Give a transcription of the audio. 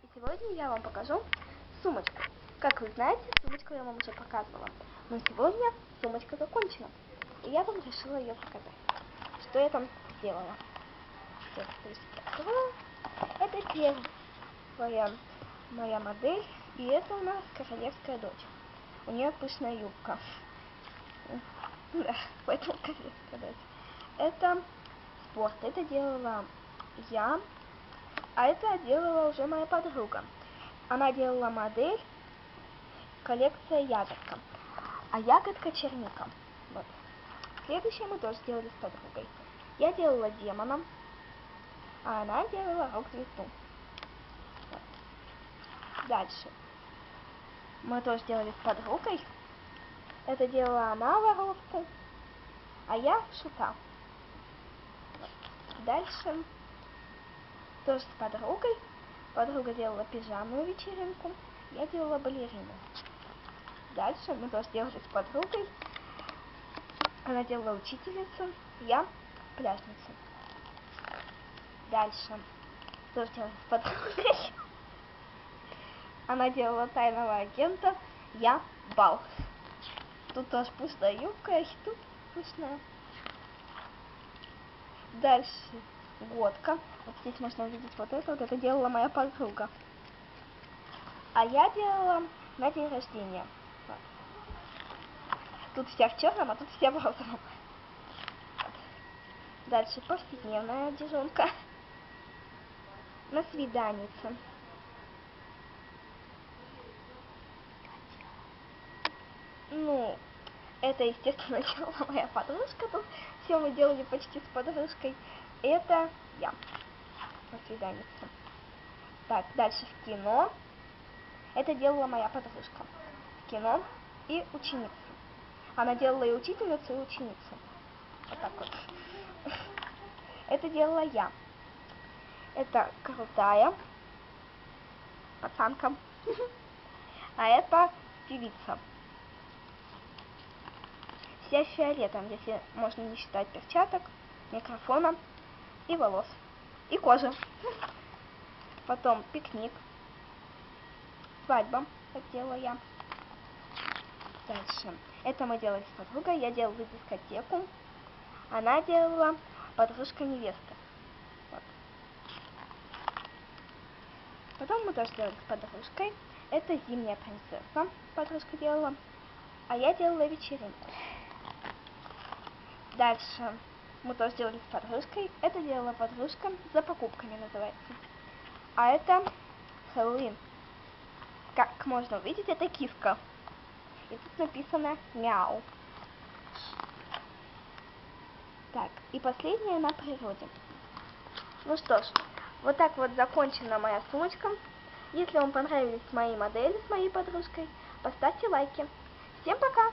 И сегодня я вам покажу сумочку. Как вы знаете, сумочку я вам уже показывала. Но сегодня сумочка закончена. И я вам решила ее показать. Что я там сделала. Это первая моя модель. И это у нас королевская дочь. У нее пышная юбка. Да, поэтому королевская дочь. Это спорт. Это делала я. А это делала уже моя подруга. Она делала модель коллекция ягодка. А ягодка черника. Вот. Следующее мы тоже сделали с подругой. Я делала демона, а она делала рок-звезду. Вот. Дальше. Мы тоже делали с подругой. Это делала она воровку, а я шута. Вот. Дальше. Тоже с подругой. Подруга делала пижамную вечеринку, я делала балерину. Дальше мы тоже делали с подругой. Она делала учительницу, я пляжницу. Дальше тоже делали с подругой. Она делала тайного агента, я бал. Тут тоже пустая юбка, и тут пышная. Дальше годка. Вот здесь можно увидеть вот это делала моя подруга. А я делала на день рождения. Вот. Тут вся в черном, а тут вся в розовом. Вот. Дальше повседневная одежонка. На свиданице. Ну, это, естественно, делала моя подружка. Тут все мы делали почти с подружкой. Это я. На свиданице. Так, дальше в кино. Это делала моя подружка. В кино и ученица. Она делала и учительницу, и ученицу. Вот так вот. Это делала я. Это крутая пацанка. А это певица. Вся фиолетом, если можно не считать перчаток, микрофона и волос. И кожи. Потом пикник. Свадьба. Так делала я. Дальше. Это мы делали с подругой. Я делала дискотеку. Она делала подружка невесты. Вот. Потом мы тоже делали с подружкой. Это зимняя принцесса. Подружка делала. А я делала вечеринку. Дальше мы тоже делали с подружкой. Это делала подружка. За покупками называется. А это Хэллоуин. Как можно увидеть, это киска. И тут написано мяу. Так, и последнее на природе. Ну что ж, вот так вот закончена моя сумочка. Если вам понравились мои модели с моей подружкой, поставьте лайки. Всем пока!